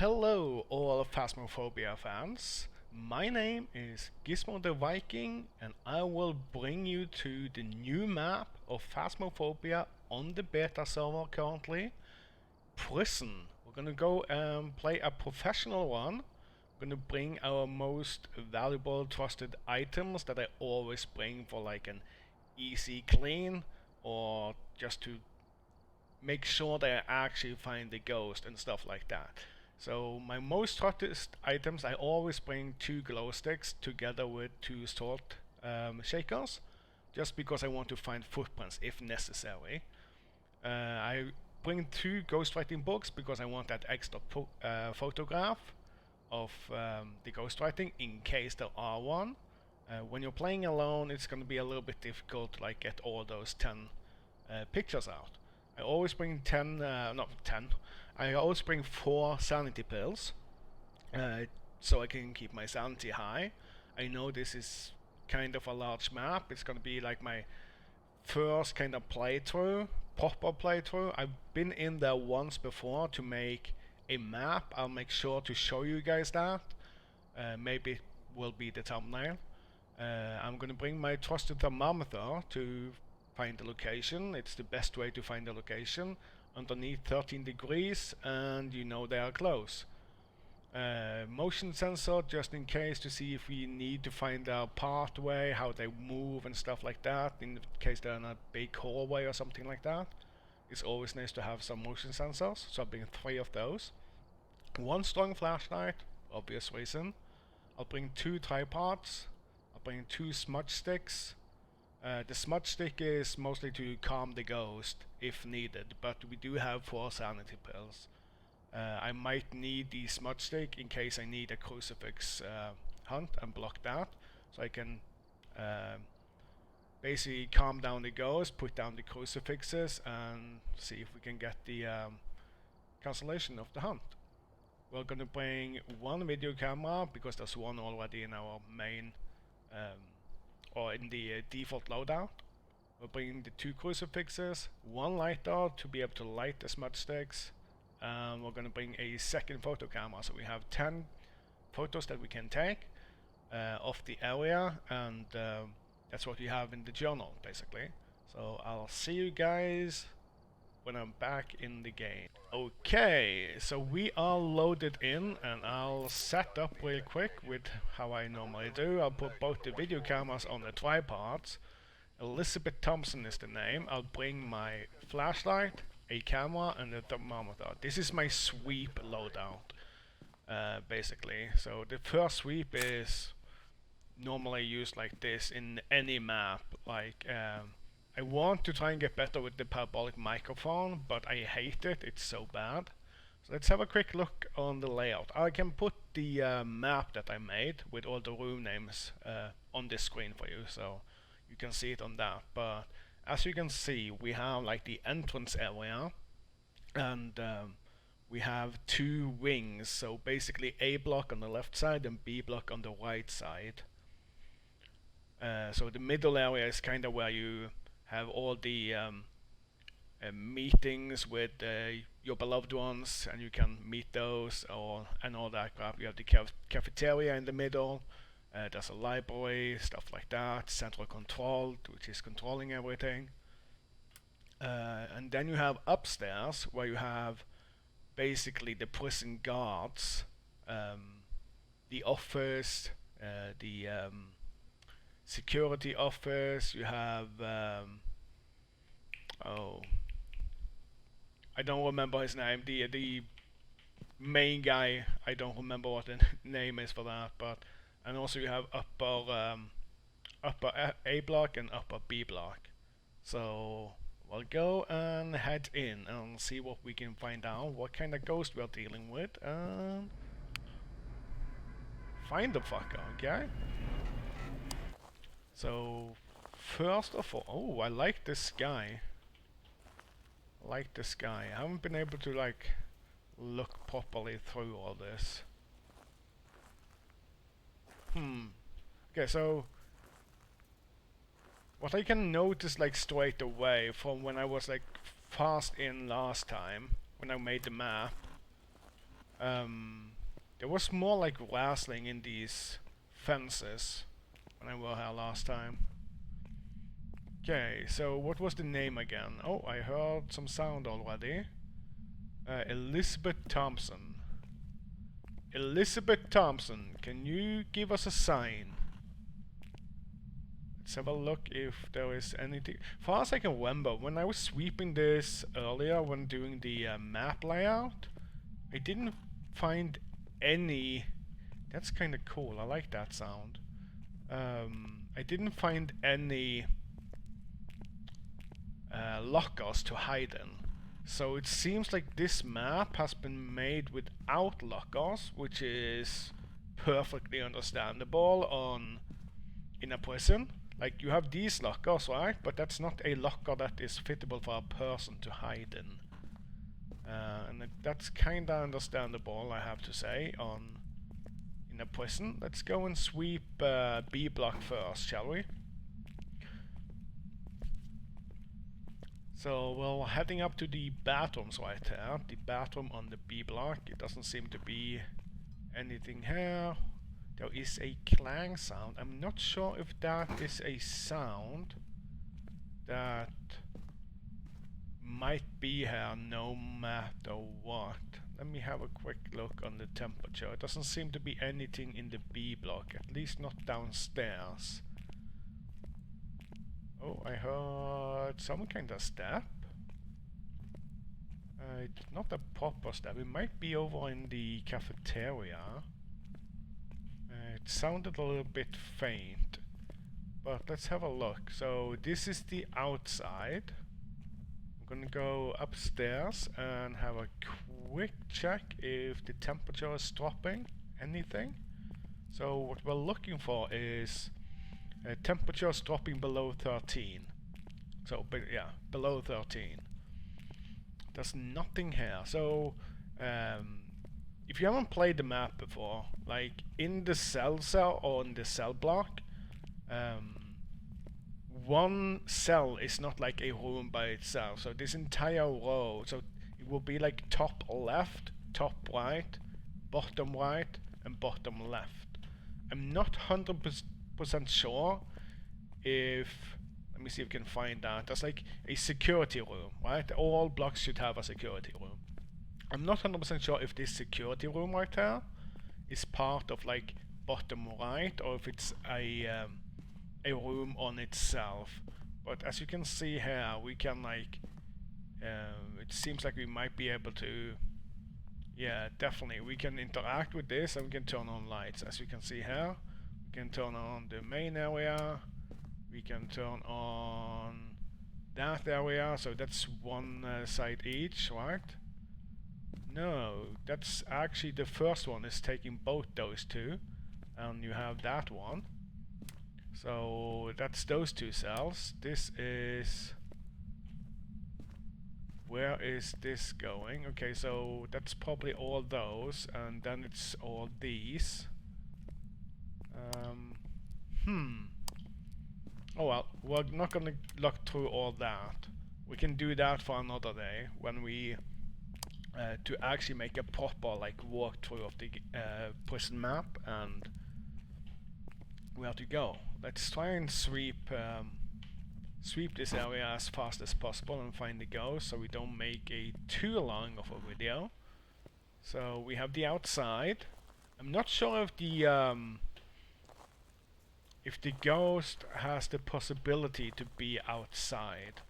Hello, all Phasmophobia fans. My name is Gizmo the Viking, and I will bring you to the new map of Phasmophobia on the beta server currently. Prison. We're gonna go and play a professional one. We're gonna bring our most valuable, trusted items that I always bring for like an easy clean, or just to make sure that I actually find the ghost and stuff like that. So my most hottest items, I always bring 2 glow sticks together with 2 salt shakers, just because I want to find footprints if necessary. I bring 2 ghostwriting books because I want that extra photograph of the ghostwriting in case there are one. When you're playing alone, it's going to be a little bit difficult to like get all those 10 pictures out. I always bring 10, not 10, I always bring 4 sanity pills, so I can keep my sanity high. I know this is kind of a large map, it's gonna be like my first kind of playthrough, proper playthrough. I've been in there once before to make a map. I'll make sure to show you guys that. Maybe it will be the thumbnail. I'm gonna bring my trusted thermometer to find the location. It's the best way to find the location. Underneath 13 degrees, and you know they are close. Motion sensor just in case to see if we need to find our pathway, how they move and stuff like that, in case they're in a big hallway or something like that. It's always nice to have some motion sensors, so I'll bring 3 of those. 1 strong flashlight, obvious reason. I'll bring 2 tripods. I'll bring 2 smudge sticks. The smudge stick is mostly to calm the ghost if needed, but we do have 4 sanity pills. I might need the smudge stick in case I need a crucifix hunt and block that, so I can basically calm down the ghost, put down the crucifixes, and see if we can get the cancellation of the hunt. We're gonna bring 1 video camera because there's 1 already in our main or in the default loadout. We're bringing the 2 crucifixes, 1 lighter to be able to light the smudge sticks, and we're going to bring a second photo camera, so we have 10 photos that we can take of the area, and that's what we have in the journal basically. So I'll see you guys when I'm back in the game. Okay, so we are loaded in, and I'll set up real quick with how I normally do. I'll put both the video cameras on the tripods. Elizabeth Thompson is the name. I'll bring my flashlight, a camera, and a thermometer. This is my sweep loadout, basically. So the first sweep is normally used like this in any map. Like I want to try and get better with the parabolic microphone, but I hate it, it's so bad. So let's have a quick look on the layout. I can put the map that I made with all the room names on this screen for you, so you can see it on that. But as you can see, we have like the entrance area, and we have 2 wings, so basically A block on the left side and B block on the right side. So the middle area is kind of where you have all the meetings with your beloved ones, and you can meet those and all that crap. You have the cafeteria in the middle. There's a library, stuff like that. Central control, which is controlling everything. And then you have upstairs, where you have basically the prison guards, the office, the security office. You have oh, I don't remember his name. The main guy. I don't remember what the name is for that. But and also you have upper A block and upper B block. So we'll go and head in and see what we can find out. What kind of ghost we're dealing with, and find the fucker. Okay. So first of all, oh, I like this guy. I haven't been able to like look properly through all this. Okay, so what I can notice like straight away from when I was like fast in last time when I made the map, There was more like rustling in these fences when I were here last time. Okay, so what was the name again? Oh, I heard some sound already. Elizabeth Thompson. Elizabeth Thompson, can you give us a sign? Let's have a look if there is anything. Far as I can remember, when I was sweeping this earlier when doing the map layout, I didn't find any. That's kind of cool. I like that sound. I didn't find any lockers to hide in. So it seems like this map has been made without lockers, which is perfectly understandable in a prison. Like, you have these lockers, right? But that's not a locker that is fittable for a person to hide in. And that's kinda understandable, I have to say, in a prison. Let's go and sweep B block first, shall we? So we're heading up to the bathrooms right here. The bathroom on the B block. It doesn't seem to be anything here. There is a clang sound. I'm not sure if that is a sound that might be here no matter what. Let me have a quick look on the temperature. It doesn't seem to be anything in the B block, at least not downstairs. Oh, I heard some kind of step. It's not a proper step. It might be over in the cafeteria. It sounded a little bit faint. But let's have a look. So this is the outside. I'm gonna go upstairs and have a quick check if the temperature is dropping anything. So what we're looking for is temperatures dropping below 13. So, yeah, below 13. There's nothing here. So, if you haven't played the map before, like in the cell or in the cell block, one cell is not like a room by itself. So this entire row, so it will be like top left, top right, and bottom left. I'm not 100% sure if, let me see if we can find that. There's like a security room, right? All blocks should have a security room. I'm not 100% sure if this security room right here is part of like bottom right, or if it's a room on itself. But as you can see here, we can like it seems like we might be able to, yeah, definitely we can interact with this, and we can turn on lights. As you can see here, we can turn on the main area, we can turn on that area, so that's one side each, right? No, that's actually the first one is taking both those two, and you have that one. So that's those two cells. This is, where is this going? Okay, so that's probably all those, and then it's all these. Oh well, we're not gonna look through all that. We can do that for another day when we to actually make a proper like walkthrough of the prison map and where to go. Let's try and sweep this area as fast as possible and find the ghost, so we don't make a too long of a video. So we have the outside. I'm not sure if the ghost has the possibility to be outside.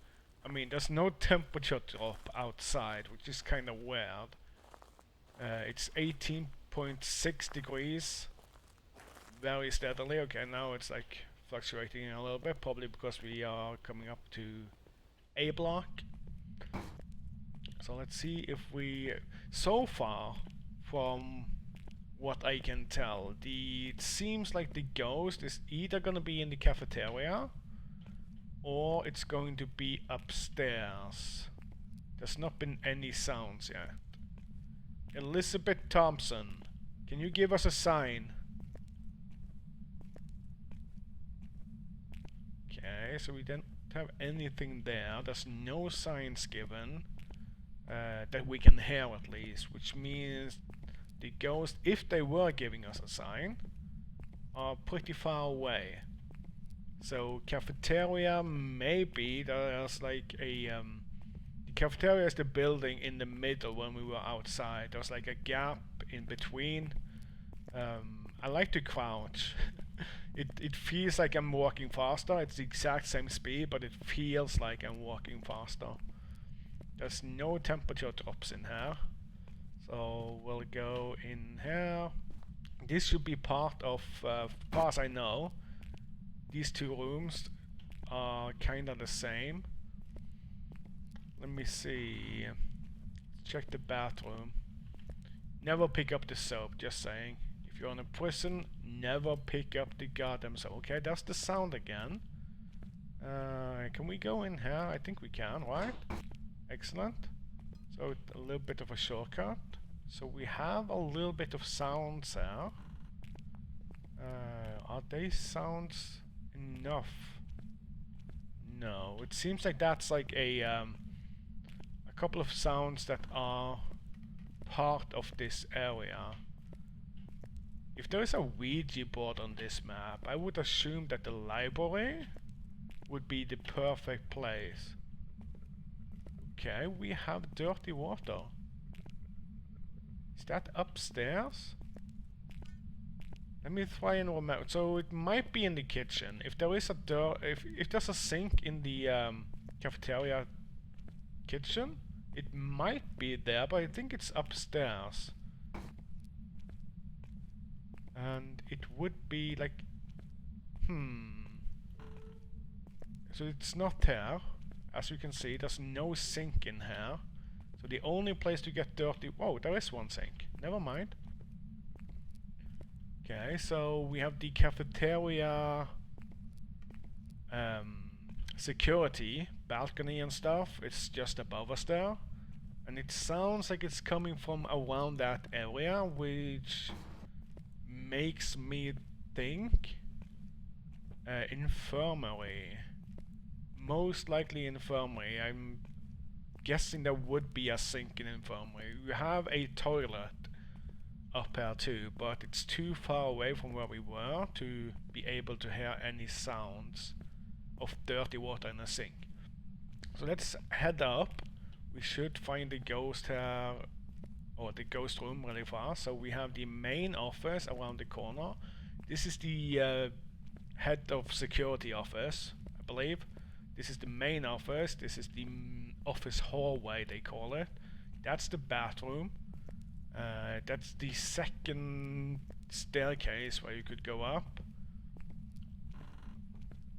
I mean, there's no temperature drop outside, which is kind of weird. It's 18.6 degrees very steadily. Okay, now it's like fluctuating a little bit, probably because we are coming up to A block. So let's see if we, so far from what I can tell, it seems like the ghost is either gonna be in the cafeteria or it's going to be upstairs. There's not been any sounds yet. Elizabeth Thompson, can you give us a sign? Okay, so we don't have anything there. There's no signs given that we can hear, at least, which means the ghosts, if they were giving us a sign, are pretty far away. So cafeteria, maybe there's like a the cafeteria is the building in the middle when we were outside. There's like a gap in between. I like to crouch. It feels like I'm walking faster. It's the exact same speed, but it feels like I'm walking faster. There's no temperature drops in here. So we'll go in here. This should be part of, as far as I know, these two rooms are kinda the same. Let me see. Check the bathroom. Never pick up the soap, just saying. If you're in a prison, never pick up the goddamn soap. Okay, that's the sound again. Can we go in here? I think we can, right? Excellent. So a little bit of a shortcut. So we have a little bit of sounds there. Are they sounds enough? No, it seems like that's like a couple of sounds that are part of this area. If there is a Ouija board on this map, I would assume that the library would be the perfect place. Okay, we have dirty water. Is that upstairs? Let me try and remember. So it might be in the kitchen. If there is a if there's a sink in the cafeteria kitchen, it might be there, but I think it's upstairs. And it would be like, so it's not here. As you can see, there's no sink in here. So the only place to get dirty... Whoa, there is one sink. Never mind. Okay, so we have the cafeteria security balcony and stuff. It's just above us there. And it sounds like it's coming from around that area, which makes me think infirmary. Most likely infirmary. I'm guessing there would be a sink in infirmary. We have a toilet up here too, but it's too far away from where we were to be able to hear any sounds of dirty water in a sink. So let's head up. We should find the ghost here, or the ghost room really fast. So we have the main office around the corner. This is the head of security office, I believe. This is the main office. This is the office hallway, they call it. That's the bathroom. That's the second staircase where you could go up.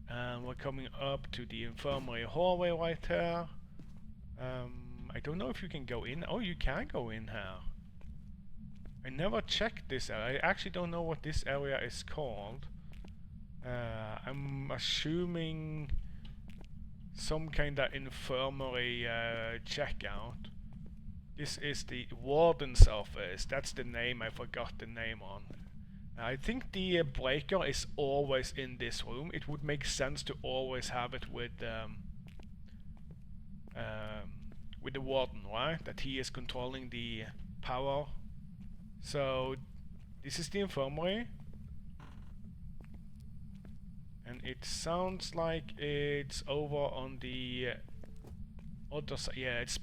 And we're coming up to the infirmary hallway right here. I don't know if you can go in. Oh, you can go in here. I never checked this area. I actually don't know what this area is called. I'm assuming some kind of infirmary checkout. This is the warden's office. That's the name. I forgot the name on. I think the breaker is always in this room. It would make sense to always have it with the warden, right? That he is controlling the power. So this is the infirmary. And it sounds like it's over on the other side. Yeah, it's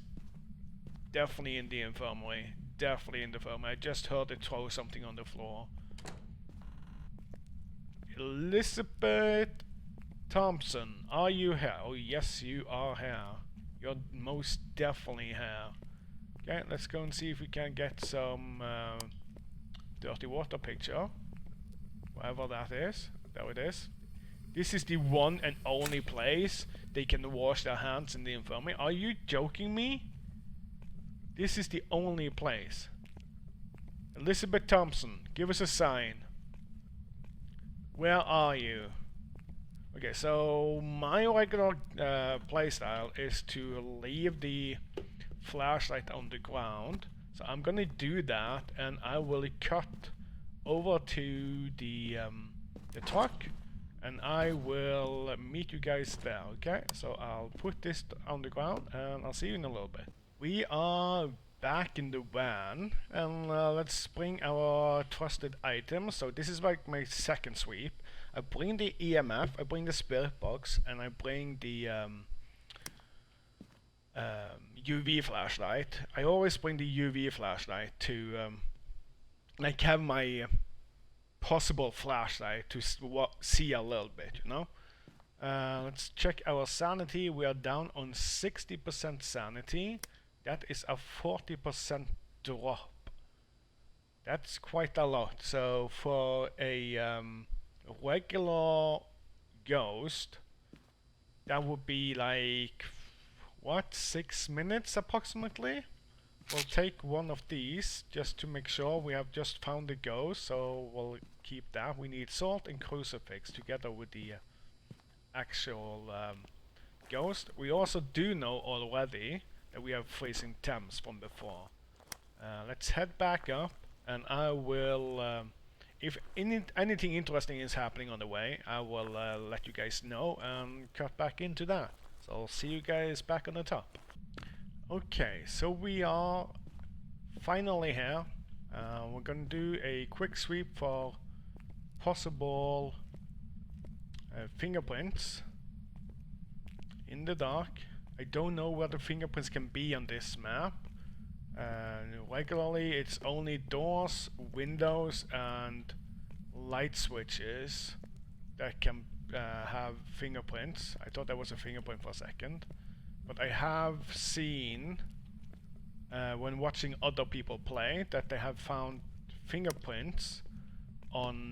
definitely in the infirmary. Definitely in the infirmary. I just heard it throw something on the floor. Elizabeth Thompson, are you here? Oh yes, you are here. You're most definitely here. Okay, let's go and see if we can get some dirty water picture. Wherever that is. There it is. This is the one and only place they can wash their hands in the infirmary. Are you joking me? This is the only place. Elizabeth Thompson, give us a sign. Where are you? Okay, so my regular playstyle is to leave the flashlight on the ground. So I'm gonna do that, and I will cut over to the truck, and I will meet you guys there. Okay, so I'll put this on the ground, and I'll see you in a little bit. We are back in the van, and let's bring our trusted items. So this is like my second sweep. I bring the EMF, I bring the spirit box, and I bring the UV flashlight. I always bring the UV flashlight to like have my possible flashlight to see a little bit, you know. Let's check our sanity. We are down on 60% sanity. That is a 40% drop. That's quite a lot. So for a regular ghost, that would be like, what, 6 minutes approximately? We'll take one of these just to make sure we have just found the ghost, so we'll keep that. We need salt and crucifix together with the actual ghost. We also do know already that we have freezing temps from before. Let's head back up, and I will, if anything interesting is happening on the way, I will let you guys know and cut back into that. So I'll see you guys back on the top. Okay, so we are finally here. We're gonna do a quick sweep for possible fingerprints in the dark. I don't know where the fingerprints can be on this map. Regularly it's only doors, windows and light switches that can have fingerprints. I thought that was a fingerprint for a second, but I have seen when watching other people play that they have found fingerprints on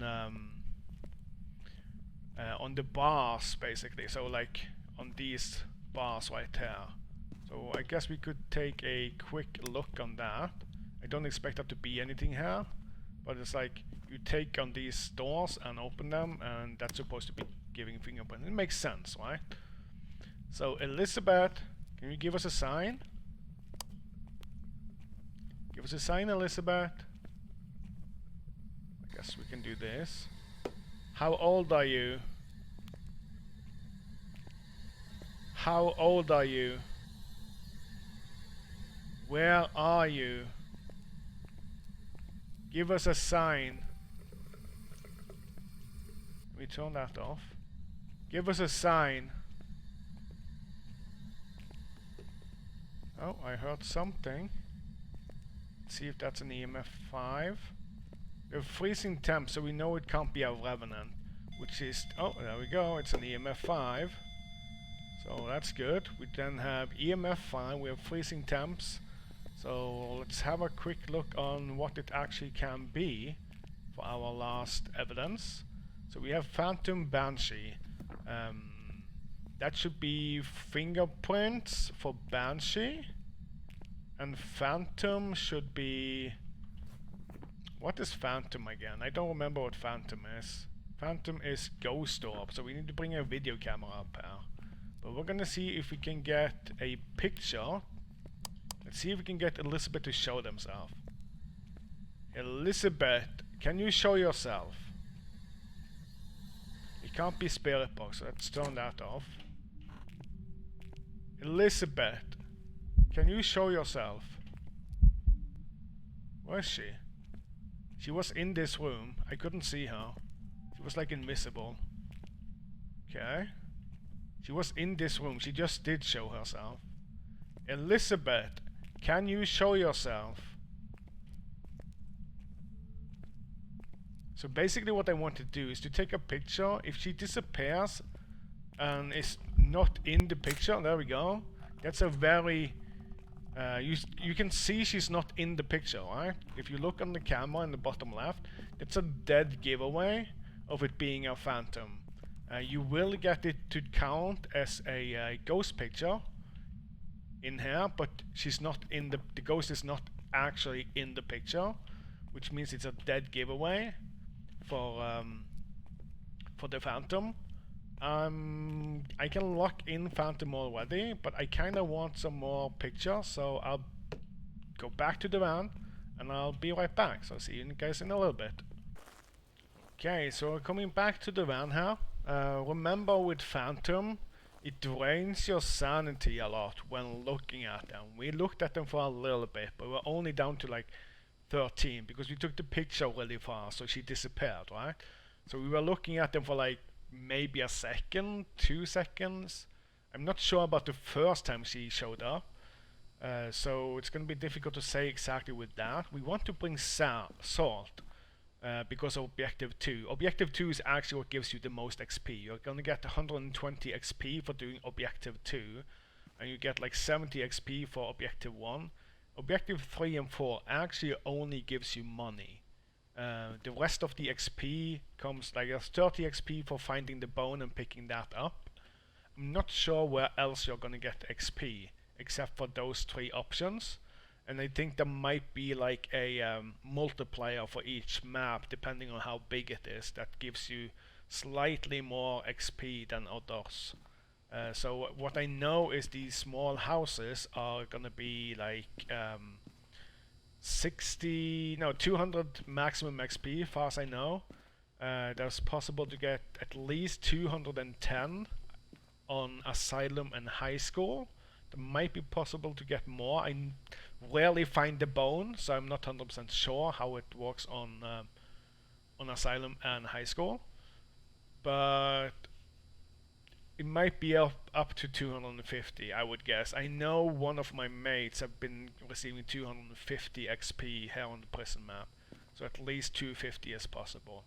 the bars, basically. So like on these bars right here. So I guess we could take a quick look on that. I don't expect that to be anything here, but it's like you take on these doors and open them, and that's supposed to be giving fingerprints. It makes sense, right? So Elizabeth, can you give us a sign? Give us a sign, Elizabeth. I guess we can do this. How old are you? How old are you? Where are you? Give us a sign. Let me turn that off. Give us a sign. Oh, I heard something. Let's see if that's an EMF 5. We have freezing temp, so we know it can't be a revenant. Which is... oh, there we go. It's an EMF 5. So that's good. We then have EMF 5. We have freezing temps. So let's have a quick look on what it actually can be for our last evidence. So we have Phantom Banshee. That should be fingerprints for Banshee. And Phantom should be... what is Phantom again? I don't remember what Phantom is. Phantom is Ghost Orb, so we need to bring a video camera up here. But we're gonna see if we can get a picture. Let's see if we can get Elizabeth to show themselves. Elizabeth, can you show yourself? It can't be spirit box, so let's turn that off. Elizabeth, can you show yourself? Where is she? She was in this room. I couldn't see her. She was like invisible. Okay. She was in this room. She just did show herself. Elizabeth, can you show yourself? So basically what I want to do is to take a picture. If she disappears and is not in the picture, there we go. That's a very... you can see she's not in the picture, right? If you look on the camera in the bottom left, it's a dead giveaway of it being a phantom. You will get it to count as a ghost picture in here, but she's not in the ghost is not actually in the picture, which means it's a dead giveaway for the phantom. I can lock in Phantom already, but I kind of want some more pictures, so I'll go back to the van and I'll be right back. So see you guys in a little bit. Okay, so we're coming back to the van here. Remember with Phantom, it drains your sanity a lot when looking at them. We looked at them for a little bit, but we're only down to like 13 because we took the picture really fast, so she disappeared, right? So we were looking at them for like maybe a second, 2 seconds. I'm not sure about the first time she showed up, so it's going to be difficult to say exactly with that. We want to bring salt because of Objective 2. Objective 2 is actually what gives you the most XP. You're going to get 120 XP for doing Objective 2, and you get like 70 XP for Objective 1. Objective 3 and 4 actually only gives you money. The rest of the XP comes like there's 30 XP for finding the bone and picking that up. I'm not sure where else you're gonna get XP except for those 3 options, and I think there might be like a multiplier for each map depending on how big it is that gives you slightly more XP than others. So what I know is these small houses are gonna be like 200 maximum XP, far as I know. There's possible to get at least 210 on Asylum and High School. There might be possible to get more. I rarely find the bone, so I'm not 100% sure how it works on Asylum and High School. But it might be up to 250, I would guess. I know one of my mates have been receiving 250 XP here on the prison map, so at least 250 is possible.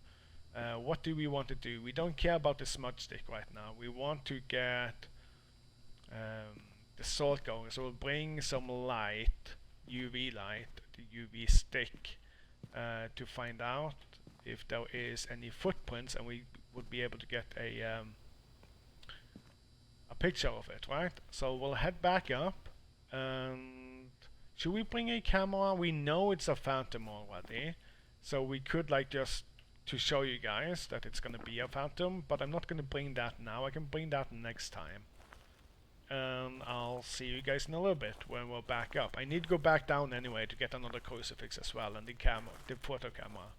What do we want to do? We don't care about the smudge stick right now. We want to get the salt going, so we'll bring some light, UV light, the UV stick, to find out if there is any footprints, and we would be able to get a picture of it, right? So we'll head back up, and should we bring a camera? We know it's a phantom already, so we could like just to show you guys that it's gonna be a phantom, but I'm not gonna bring that now. I can bring that next time, and I'll see you guys in a little bit when we're back up. I need to go back down anyway to get another crucifix as well, and the photo camera.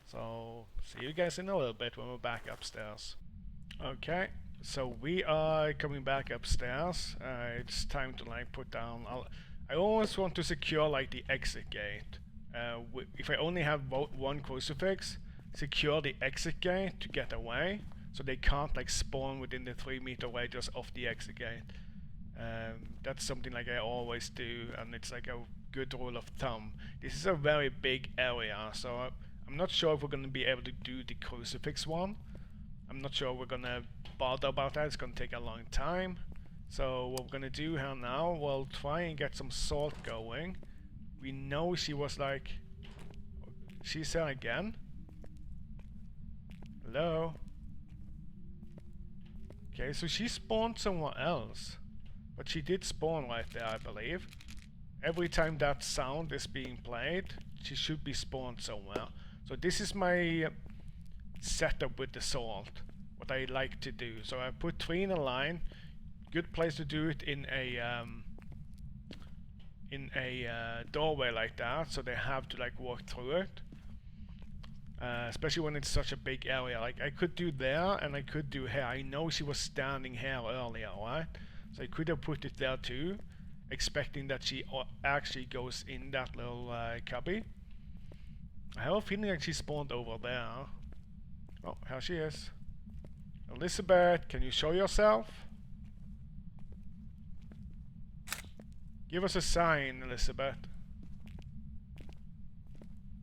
So see you guys in a little bit when we're back upstairs. Okay, so we are coming back upstairs. It's time to like put down. I always want to secure like the exit gate. If I only have one crucifix, secure the exit gate to get away, so they can't like spawn within the 3-meter radius of the exit gate. That's something like I always do, and it's like a good rule of thumb. This is a very big area, so I'm not sure if we're gonna be able to do the crucifix one. I'm not sure we're gonna bother about that. It's gonna take a long time. So what we're gonna do here now, we'll try and get some salt going. We know she was like... She's here again? Hello? Okay, so she spawned somewhere else. But she did spawn right there, I believe. Every time that sound is being played, she should be spawned somewhere. So this is my setup with the salt, what I like to do. So I put 3 in a line. Good place to do it in a doorway like that, so they have to like walk through it. Especially when it's such a big area. Like I could do there and I could do here. I know she was standing here earlier, right? So I could have put it there too, expecting that she actually goes in that little cubby. I have a feeling like she spawned over there. Oh, here she is. Elizabeth, can you show yourself? Give us a sign, Elizabeth.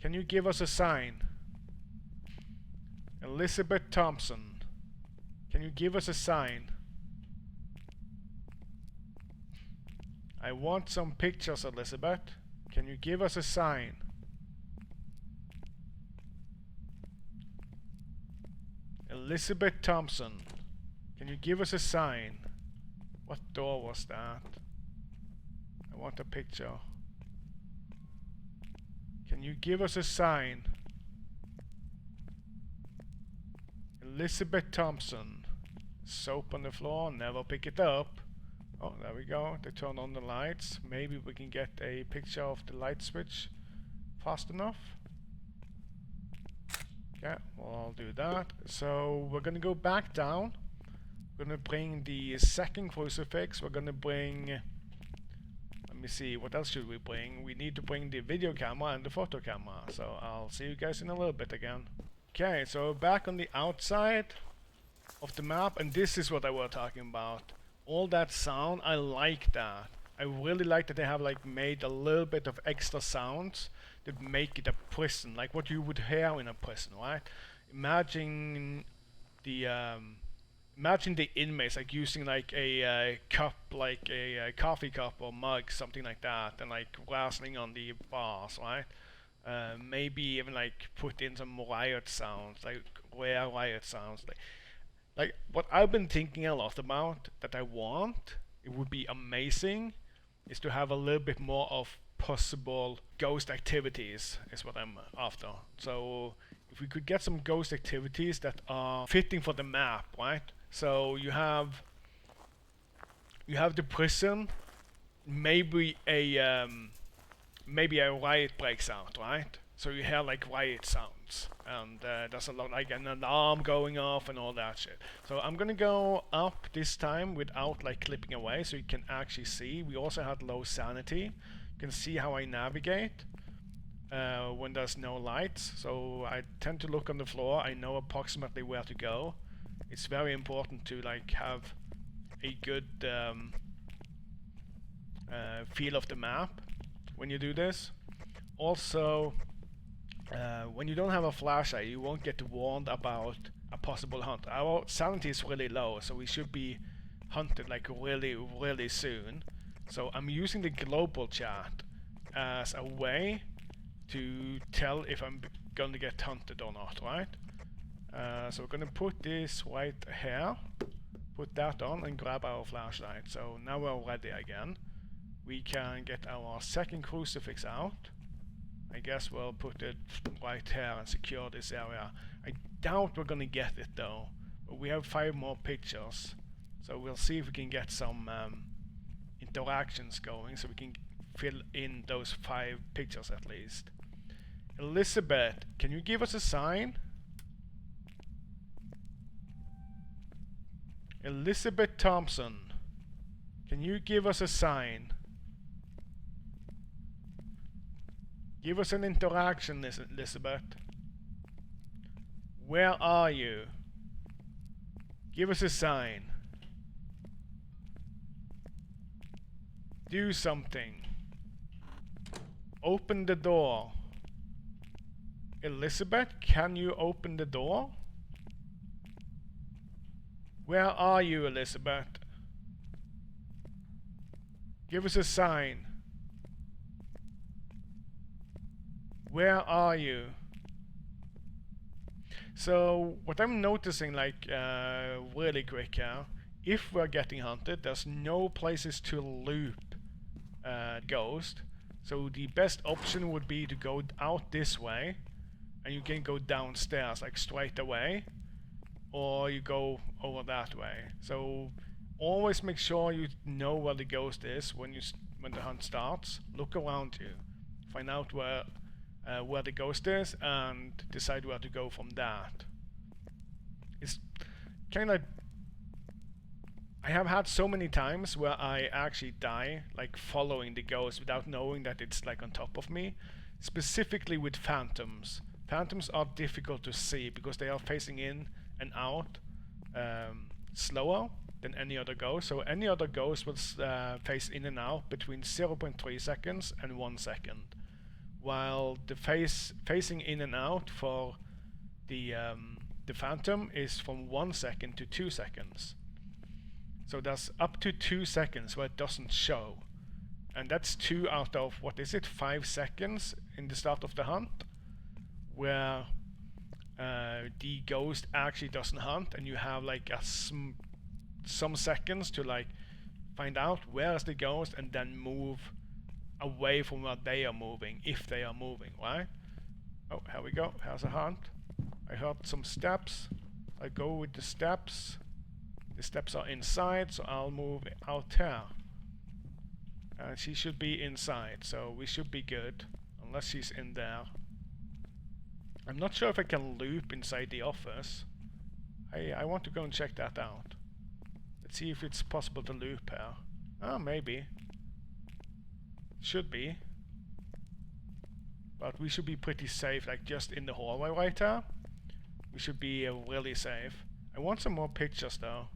Can you give us a sign? Elizabeth Thompson. Can you give us a sign? I want some pictures, Elizabeth. Can you give us a sign? Elizabeth Thompson. Can you give us a sign? What door was that? I want a picture. Can you give us a sign? Elizabeth Thompson. Soap on the floor, never pick it up. Oh, there we go. They turned on the lights. Maybe we can get a picture of the light switch fast enough. Yeah, well, I'll do that. So we're gonna go back down. We're gonna bring the second crucifix. We're gonna bring, let me see, what else should we bring? We need to bring the video camera and the photo camera. So I'll see you guys in a little bit again. Okay, so back on the outside of the map, and this is what I was talking about. All that sound, I like that. I really like that they have like made a little bit of extra sounds that make it a prison, like what you would hear in a prison, right? Imagine the inmates like using like a cup, like a coffee cup or mug, something like that, and like rattling on the bars, right? Maybe even like put in some riot sounds, like rare riot sounds. Like what I've been thinking a lot about that I want, it would be amazing, is to have a little bit more of possible ghost activities is what I'm after. So if we could get some ghost activities that are fitting for the map, right? So you have the prison, maybe a riot breaks out, right? So you hear like riot sounds, and there's a lot like an alarm going off and all that shit. So I'm gonna go up this time without like clipping away, so you can actually see. We also had low sanity. You can see how I navigate when there's no lights. So I tend to look on the floor. I know approximately where to go. It's very important to like have a good feel of the map when you do this. Also, when you don't have a flashlight, you won't get warned about a possible hunt. Our sanity is really low, so we should be hunted like really soon. So I'm using the global chat as a way to tell if I'm going to get hunted or not, right? So we're going to put this right here, put that on and grab our flashlight. So now we're ready again. We can get our second crucifix out. I guess we'll put it right here and secure this area. I doubt we're gonna get it though, but we have 5 more pictures, so we'll see if we can get some interactions going, so we can fill in those 5 pictures at least. Elizabeth, can you give us a sign? Elizabeth Thompson, can you give us a sign? Give us an interaction, Elizabeth. Where are you? Give us a sign. Do something. Open the door. Elizabeth, can you open the door? Where are you, Elizabeth? Give us a sign. Where are you? So what I'm noticing, like really quick here, if we're getting hunted, there's no places to loop ghost. So the best option would be to go out this way, and you can go downstairs like straight away, or you go over that way. So always make sure you know where the ghost is when the hunt starts. Look around you, find out where the ghost is, and decide where to go from that. It's kind of, I have had so many times where I actually die like following the ghost without knowing that it's like on top of me, specifically with phantoms. Phantoms are difficult to see because they are facing in and out slower than any other ghost. So any other ghost will face in and out between 0.3 seconds and 1 second. While the facing in and out for the phantom is from 1 second to 2 seconds. So there's up to 2 seconds where it doesn't show, and that's 2 out of, what is it, 5 seconds in the start of the hunt, where the ghost actually doesn't hunt, and you have like some seconds to like find out where is the ghost and then move away from where they are moving, if they are moving, right? Oh, here we go. Here's a hunt. I heard some steps. I go with the steps. The steps are inside, so I'll move out here. And she should be inside, so we should be good, unless she's in there. I'm not sure if I can loop inside the office. I want to go and check that out. Let's see if it's possible to loop here. Oh, maybe. Should be. But we should be pretty safe, like just in the hallway right here. We should be really safe. I want some more pictures though.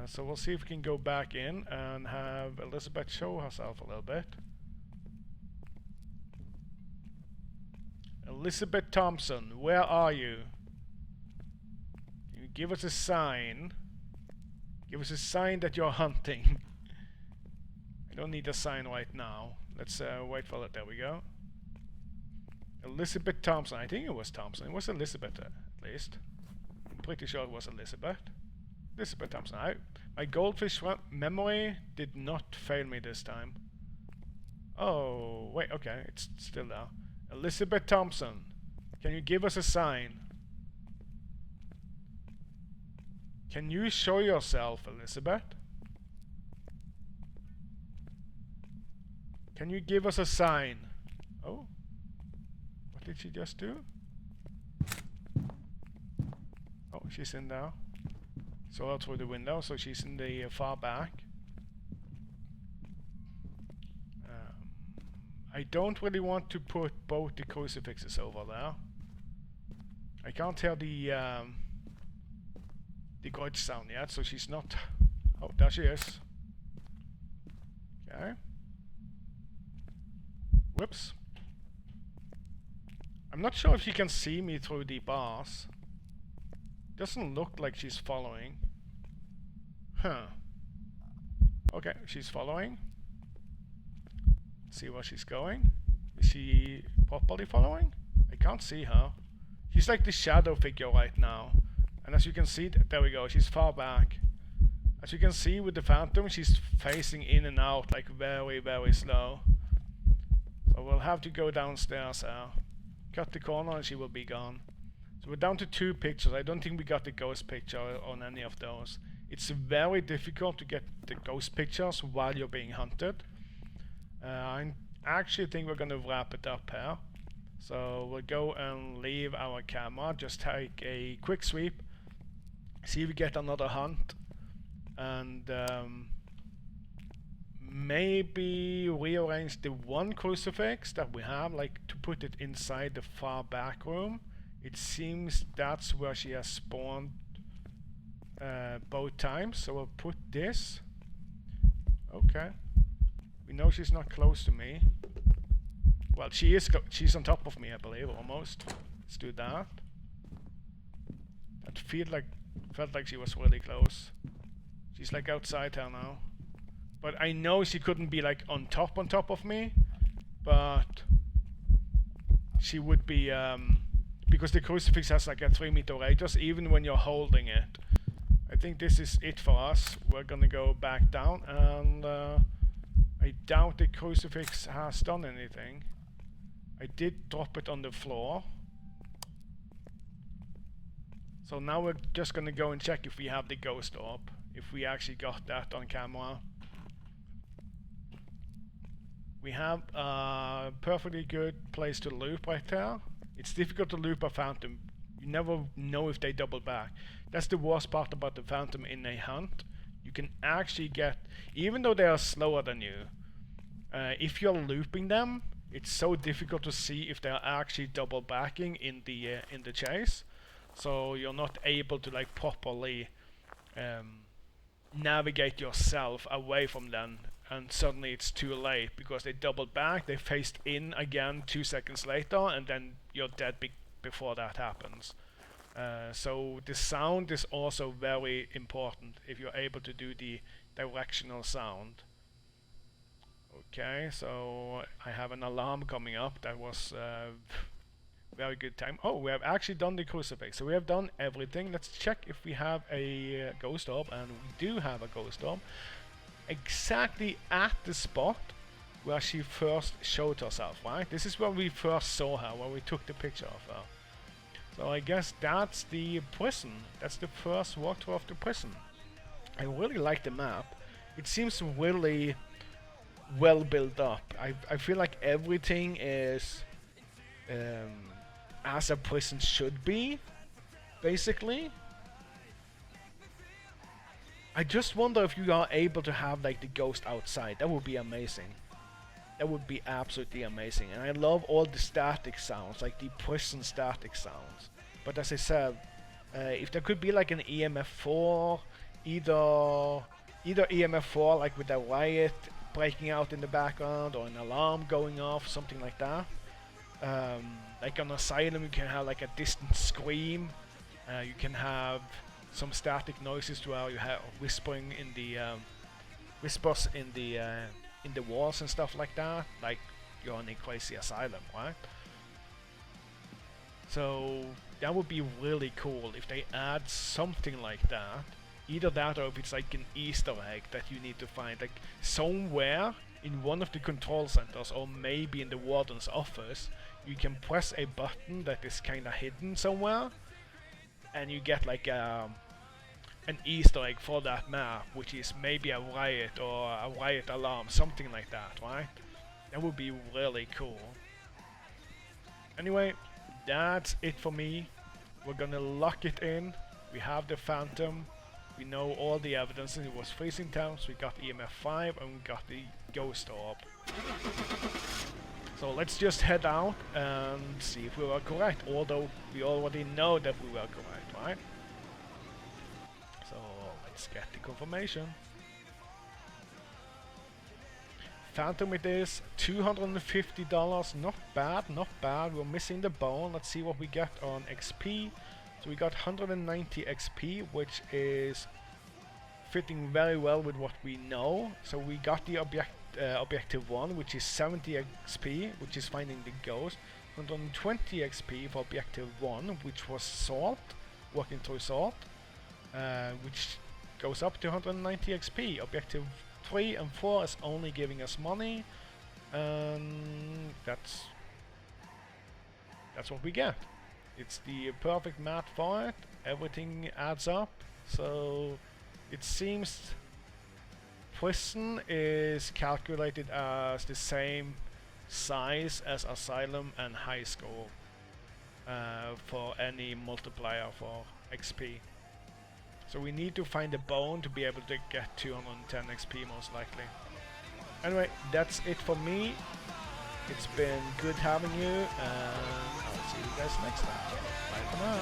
So we'll see if we can go back in and have Elizabeth show herself a little bit. Elizabeth Thompson, where are you? Can you give us a sign? Give us a sign that you're hunting. I don't need a sign right now. Let's wait for it. There we go. Elizabeth Thompson. I think it was Thompson. It was Elizabeth at least. I'm pretty sure it was Elizabeth. Elizabeth Thompson. My goldfish memory did not fail me this time. Oh, wait, okay, it's still there. Elizabeth Thompson, can you give us a sign? Can you show yourself, Elizabeth? Can you give us a sign? Oh, what did she just do? Oh, she's in there. Saw her through the window, so she's in the far back. I don't really want to put both the crucifixes over there. I can't hear the grudge sound yet, so she's not... Oh, there she is. Okay. Whoops. I'm not sure if she can see me through the bars. Doesn't look like she's following. Huh. Okay, she's following. See where she's going. Is she properly following? I can't see her. She's like the shadow figure right now. And as you can see, there we go, she's far back. As you can see with the phantom, she's facing in and out like very, very slow. So we'll have to go downstairs now. Cut the corner and she will be gone. So we're down to 2 pictures. I don't think we got the ghost picture on any of those. It's very difficult to get the ghost pictures while you're being hunted. I actually think we're going to wrap it up here. So we'll go and leave our camera, just take a quick sweep, see if we get another hunt, and maybe rearrange the one crucifix that we have, like to put it inside the far back room. It seems that's where she has spawned both times, so we'll put this. Okay. We know she's not close to me. Well, she is. She's on top of me, I believe, almost. Let's do that. That felt like she was really close. She's like outside her now. But I know she couldn't be like on top of me. But she would be because the crucifix has like a 3-meter radius, even when you're holding it. I think this is it for us. We're gonna go back down and. I doubt the crucifix has done anything. I did drop it on the floor. So now we're just gonna go and check if we have the ghost orb. If we actually got that on camera. We have a perfectly good place to loop right there. It's difficult to loop a phantom. You never know if they double back. That's the worst part about the phantom in a hunt. You can actually get, even though they are slower than you, if you're looping them, it's so difficult to see if they're actually double backing in the chase. So you're not able to like properly navigate yourself away from them, and suddenly it's too late because they double back, they faced in again 2 seconds later, and then you're dead before that happens. So the sound is also very important if you're able to do the directional sound. Okay, so I have an alarm coming up. That was very good time. Oh, we have actually done the crucifix. So we have done everything. Let's check if we have a ghost orb, and we do have a ghost orb. Exactly at the spot where she first showed herself, right? This is where we first saw her, where we took the picture of her. So I guess that's the prison. That's the first walkthrough of the prison. I really like the map. It seems really well built up. I feel like everything is as a prison should be, basically. I just wonder if you are able to have like the ghost outside. That would be amazing. That would be absolutely amazing. And I love all the static sounds, like the prison static sounds. But as I said, if there could be like an EMF4, either EMF4 like with a riot breaking out in the background or an alarm going off, something like that. Like on Asylum, you can have like a distant scream. You can have some static noises where you have whispering in the whispers in the walls and stuff like that, like you're in a crazy asylum, right? So that would be really cool if they add something like that. Either that or if it's like an Easter egg that you need to find like somewhere in one of the control centers or maybe in the warden's office. You can press a button that is kinda hidden somewhere and you get like an Easter egg for that map, which is maybe a riot or a riot alarm, something like that, right? That would be really cool. Anyway, that's it for me. We're gonna lock it in. We have the Phantom. We know all the evidence. It was freezing temps, we got EMF 5, and we got the Ghost Orb. So let's just head out and see if we were correct, although we already know that we were correct, right? So let's get the confirmation. Phantom it is, $250, not bad, not bad. We're missing the bone. Let's see what we get on XP. So we got 190 XP, which is fitting very well with what we know. So we got the objective 1, which is 70 XP, which is finding the ghost. 120 XP for objective 1, which was salt, walking through salt, which goes up to 190 XP. Objective 3 and 4 is only giving us money, and that's what we get. It's the perfect map for it. Everything adds up. So it seems prison is calculated as the same size as Asylum and High School for any multiplier for XP. So we need to find a bone to be able to get 210 XP most likely. Anyway, that's it for me. It's been good having you, and I'll see you guys next time. Bye for now.